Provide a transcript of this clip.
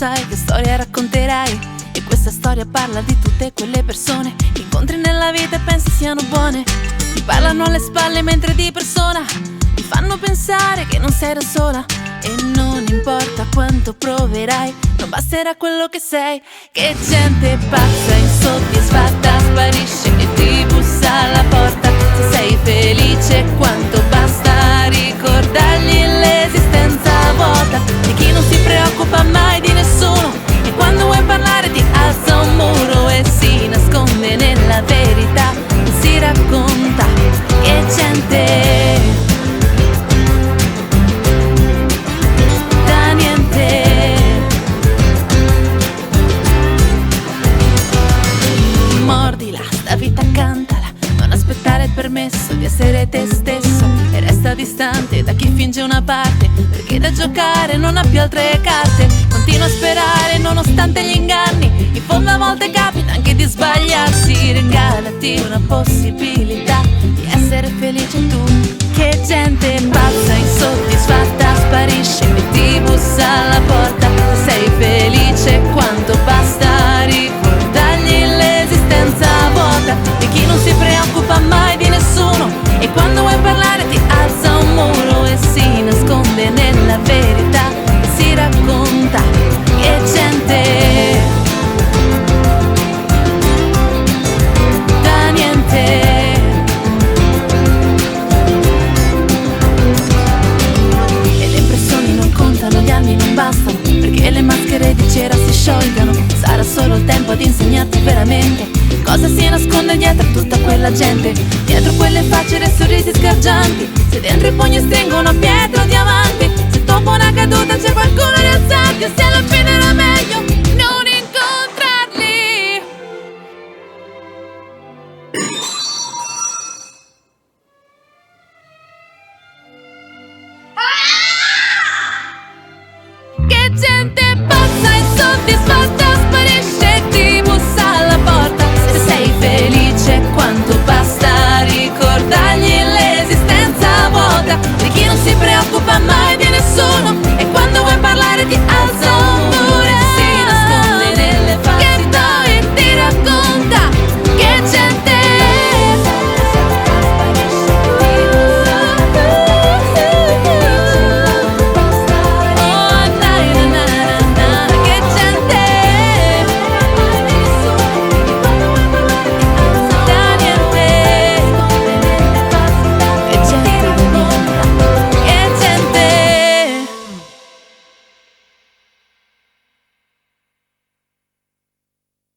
sai che storia racconterai. E questa storia parla di tutte quelle persone che incontri nella vita e pensi siano buone. Ti parlano alle spalle mentre di persona ti fanno pensare che non sei da sola. E non importa quanto proverai, non basterà quello che sei. Che gente pazza, insoddisfatta, sparisce e ti bussa alla porta. Se sei felice quanto basta ricordargli l'esistenza vuota di chi non si preoccupa mai di nessuno. E quando vuoi parlare ti alza un muro e si nasconde nella verità, si racconta. Che gente da niente. Mordila, sta vita cantala, non aspettare il permesso di essere te stesso. E resta distante da chi finge una parte, perché da giocare non ha più altre carte. Continua a sperare nonostante gli inganni, in fondo a volte capita anche di sbagliarsi. Regalati una possibilità di essere felice tu. Che gente pazza, insoddisfatta, sparisce e ti bussa alla porta. Se sei felice quanto basta ricordargli l'esistenza vuota di chi non si preoccupa mai di nessuno. E quando vuoi parlare ti alza un muro e si nasconde nella verità e si racconta. Che gente da niente. E le impressioni non contano, gli anni non bastano, perché le maschere di cera si sciolgano. Sarà solo il tempo ad insegnarti veramente cosa si nasconde dietro tutta quella gente, dietro quelle facce e sorrisi sgargianti. Se dentro i pugni stringono a pietra o diamanti, se dopo una caduta c'è qualcuno di alzarti, o se alla fine era meglio non incontrarli. Che gente pazza, insoddisfatta,